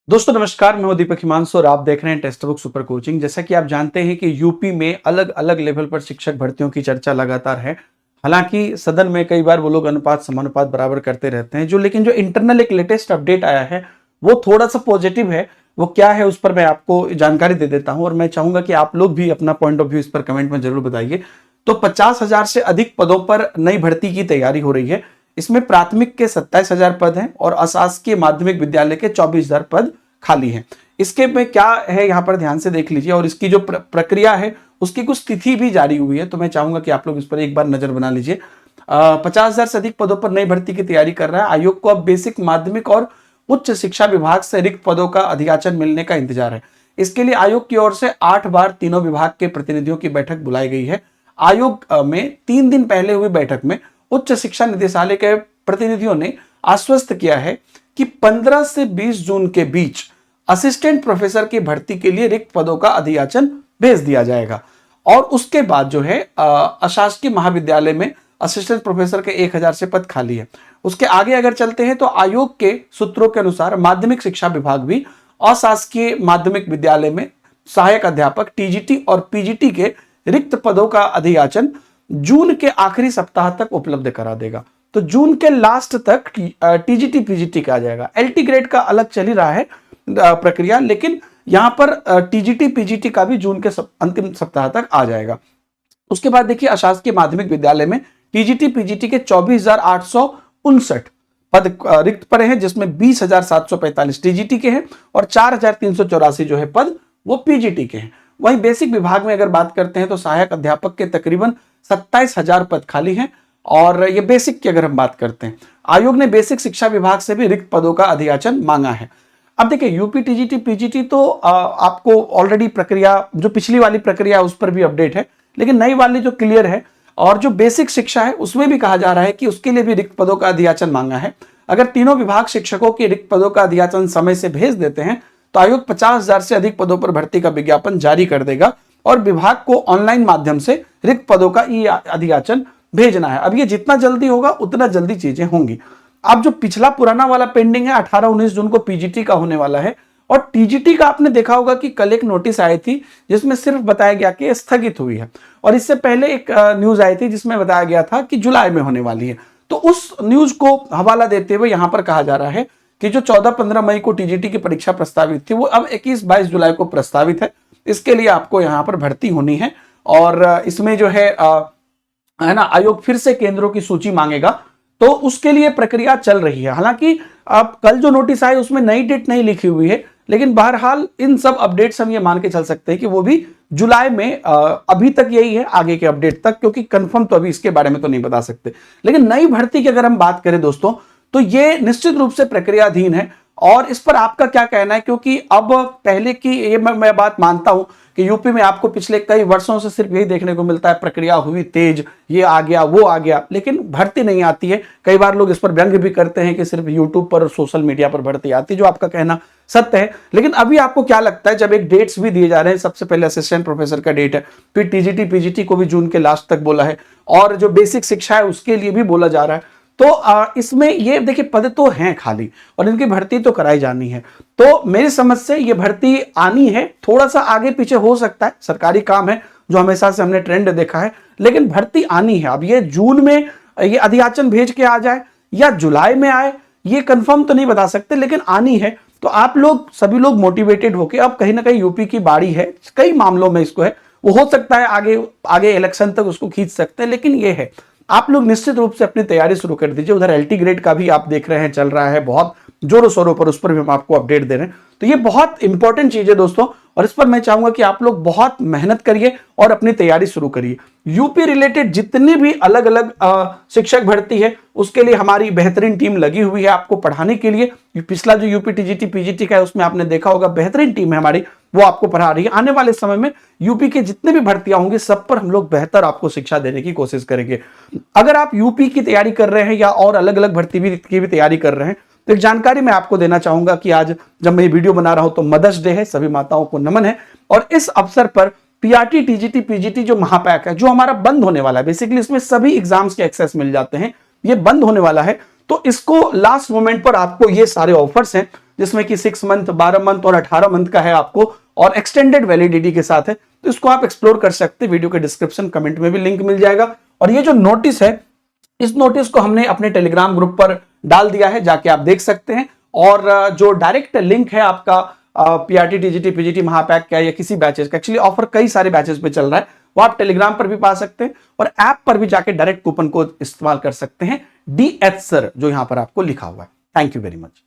दोस्तों नमस्कार, मैं हूं दीपक हिमांशु और आप देख रहे हैं टेक्स्ट बुक सुपर कोचिंग। जैसा कि आप जानते हैं कि यूपी में अलग अलग लेवल पर शिक्षक भर्तियों की चर्चा लगातार है। हालांकि सदन में कई बार वो लोग अनुपात समानुपात बराबर करते रहते हैं, लेकिन जो इंटरनल एक लेटेस्ट अपडेट आया है वो थोड़ा सा पॉजिटिव है। वो क्या है उस पर मैं आपको जानकारी दे देता हूं और मैं चाहूंगा कि आप लोग भी अपना पॉइंट ऑफ व्यू इस पर कमेंट में जरूर बताइए। तो 50,000 से अधिक पदों पर नई भर्ती की तैयारी हो रही है। इसमें प्राथमिक के 27,000 पद हैं और अशासकीय माध्यमिक विद्यालय के 24,000 पद खाली हैं। इसके में क्या है यहाँ पर ध्यान से देख लीजिए और इसकी जो प्रक्रिया है उसकी कुछ तिथि भी जारी हुई है, तो मैं चाहूंगा कि आप लोग इस पर एक बार नजर बना लीजिए। 50,000 से अधिक पदों पर नई भर्ती की तैयारी कर रहा है आयोग को। अब बेसिक माध्यमिक और उच्च शिक्षा विभाग से रिक्त पदों का अधियाचन मिलने का इंतजार है। इसके लिए आयोग की ओर से 8 बार तीनों विभाग के प्रतिनिधियों की बैठक बुलाई गई है। आयोग में 3 दिन पहले हुई बैठक में उच्च शिक्षा निदेशालय के प्रतिनिधियों ने आश्वस्त किया है कि 15 से 20 जून के बीच असिस्टेंट प्रोफेसर की भर्ती के लिए रिक्त पदों का अधियाचन भेज दिया जाएगा और उसके बाद जो है अशासकीय महाविद्यालय में असिस्टेंट प्रोफेसर के 1,000 से पद खाली है। उसके आगे अगर चलते हैं तो आयोग के सूत्रों के अनुसार माध्यमिक शिक्षा विभाग भी अशासकीय माध्यमिक विद्यालय में सहायक अध्यापक टीजीटी और पीजीटी के रिक्त पदों का अधियाचन जून के आखिरी सप्ताह तक उपलब्ध करा देगा। तो जून के लास्ट तक टीजीटी पीजीटी का आ जाएगा। एलटी ग्रेड का अलग चल ही रहा है प्रक्रिया, लेकिन यहां पर टीजीटी पीजीटी का भी जून के अंतिम सप्ताह तक आ जाएगा। उसके बाद देखिए अशासकीय माध्यमिक विद्यालय में टीजीटी पीजीटी के 24,859 पद रिक्त पड़े हैं, जिसमें 20,745 टीजीटी के हैं और 4,384 जो है पद वो पीजीटी के हैं। वहीं बेसिक विभाग में अगर बात करते हैं तो सहायक अध्यापक के तकरीबन 27,000 पद खाली हैं। और ये बेसिक की अगर हम बात करते हैं, आयोग ने बेसिक शिक्षा विभाग से भी रिक्त पदों का अधियाचन मांगा है। अब देखिए यूपी टीजीटी पीजीटी तो आपको ऑलरेडी प्रक्रिया जो पिछली वाली प्रक्रिया उस पर भी अपडेट है, लेकिन नई वाली जो क्लियर है और जो बेसिक शिक्षा है उसमें भी कहा जा रहा है कि उसके लिए भी रिक्त पदों का अधियाचन मांगा है। अगर तीनों विभाग शिक्षकों के रिक्त पदों का अधियाचन समय से भेज देते हैं तो आयोग 50,000 से अधिक पदों पर भर्ती का विज्ञापन जारी कर देगा और विभाग को ऑनलाइन माध्यम से रिक्त पदों का ई अधियाचन भेजना है। अब ये जितना जल्दी होगा उतना जल्दी चीजें होंगी। अब जो पिछला पुराना वाला पेंडिंग है 18-19 जून को पीजीटी का होने वाला है और टीजीटी का आपने देखा होगा कि कल एक नोटिस आई थी जिसमें सिर्फ बताया गया कि स्थगित हुई है और इससे पहले एक न्यूज आई थी जिसमें बताया गया था कि जुलाई में होने वाली है। तो उस न्यूज को हवाला देते हुए यहां पर कहा जा रहा है कि जो 14-15 मई को टीजीटी की परीक्षा प्रस्तावित थी वो अब 21-22 जुलाई को प्रस्तावित है। इसके लिए आपको यहाँ पर भर्ती होनी है और इसमें जो है ना आयोग फिर से केंद्रों की सूची मांगेगा, तो उसके लिए प्रक्रिया चल रही है। हालांकि अब कल जो नोटिस आई उसमें नई डेट नहीं लिखी हुई है, लेकिन बहरहाल इन सब अपडेट्स हम ये मान के चल सकते हैं कि वो भी जुलाई में अभी तक यही है, आगे के अपडेट तक, क्योंकि कंफर्म तो अभी इसके बारे में तो नहीं बता सकते। लेकिन नई भर्ती की अगर हम बात करें दोस्तों तो ये निश्चित रूप से प्रक्रियाधीन है और इस पर आपका क्या कहना है? क्योंकि अब पहले की ये मैं बात मानता हूं कि यूपी में आपको पिछले कई वर्षों से सिर्फ यही देखने को मिलता है, प्रक्रिया हुई तेज, ये आ गया वो आ गया, लेकिन भर्ती नहीं आती है। कई बार लोग इस पर व्यंग भी करते हैं कि सिर्फ यूट्यूब पर और सोशल मीडिया पर भर्ती आती है, जो आपका कहना सत्य है। लेकिन अभी आपको क्या लगता है, जब एक डेट्स भी दिए जा रहे हैं, सबसे पहले असिस्टेंट प्रोफेसर का डेट है, फिर टीजीटी पीजीटी को भी जून के लास्ट तक बोला है और जो बेसिक शिक्षा है उसके लिए भी बोला जा रहा है, तो इसमें ये देखिए पद तो हैं खाली और इनकी भर्ती तो कराई जानी है। तो मेरी समझ से ये भर्ती आनी है, थोड़ा सा आगे पीछे हो सकता है, सरकारी काम है जो हमेशा से हमने ट्रेंड देखा है, लेकिन भर्ती आनी है। अब ये जून में ये अधियाचन भेज के आ जाए या जुलाई में आए ये कंफर्म तो नहीं बता सकते, लेकिन आनी है। तो आप लोग सभी लोग मोटिवेटेड होकर, अब कहीं ना कहीं यूपी की बाड़ी है, कई मामलों में इसको है, वो हो सकता है आगे आगे इलेक्शन तक उसको खींच सकते हैं, लेकिन ये है आप लोग निश्चित रूप से अपनी तैयारी शुरू कर दीजिए। उधर एलटी ग्रेड का भी आप देख रहे हैं चल रहा है बहुत जोरों शोरों पर, उस पर भी हम आपको अपडेट दे रहे हैं। तो ये बहुत इंपॉर्टेंट चीज है दोस्तों और इस पर मैं चाहूंगा कि आप लोग बहुत मेहनत करिए और अपनी तैयारी शुरू करिए। यूपी रिलेटेड जितनी भी अलग अलग शिक्षक भर्ती है उसके लिए हमारी बेहतरीन टीम लगी हुई है आपको पढ़ाने के लिए। पिछला जो यूपी टीजीटी पीजीटी का है उसमें आपने देखा होगा बेहतरीन टीम है हमारी, वो आपको पढ़ा रही है। आने वाले समय में यूपी के जितने भी भर्तियां होंगी सब पर हम लोग बेहतर आपको शिक्षा देने की कोशिश करेंगे। अगर आप यूपी की तैयारी कर रहे हैं या और अलग अलग भर्ती की भी तैयारी कर रहे हैं तो एक जानकारी मैं आपको देना चाहूंगा कि आज जब मैं ये वीडियो बना रहा हूं तो मदर्स डे है, सभी माताओं को नमन है। और इस अवसर पर पीआरटी टीजीटी पीजीटी जो महापैक है जो हमारा बंद होने वाला है, बेसिकली इसमें सभी एग्जाम्स के एक्सेस मिल जाते हैं, ये बंद होने वाला है। तो इसको लास्ट मोमेंट पर आपको ये सारे ऑफर्स हैं जिसमें कि 6 मंथ, 12 मंथ और 18 मंथ का है आपको, और एक्सटेंडेड वैलिडिटी के साथ है। तो इसको आप एक्सप्लोर कर सकते हैं, वीडियो के डिस्क्रिप्शन कमेंट में भी लिंक मिल जाएगा। और ये जो नोटिस है, इस नोटिस को हमने अपने टेलीग्राम ग्रुप पर डाल दिया है, जाके आप देख सकते हैं। और जो डायरेक्ट लिंक है आपका पीआरटी, टीजीटी, पीजीटी, महापैक का या किसी बैचेस का, एक्चुअली ऑफर कई सारे बैचेस पे चल रहा है, वो आप टेलीग्राम पर भी पा सकते हैं और ऐप पर भी जाके डायरेक्ट कूपन कोड इस्तेमाल कर सकते हैं, DH सर जो यहां पर आपको लिखा हुआ है। Thank you very much.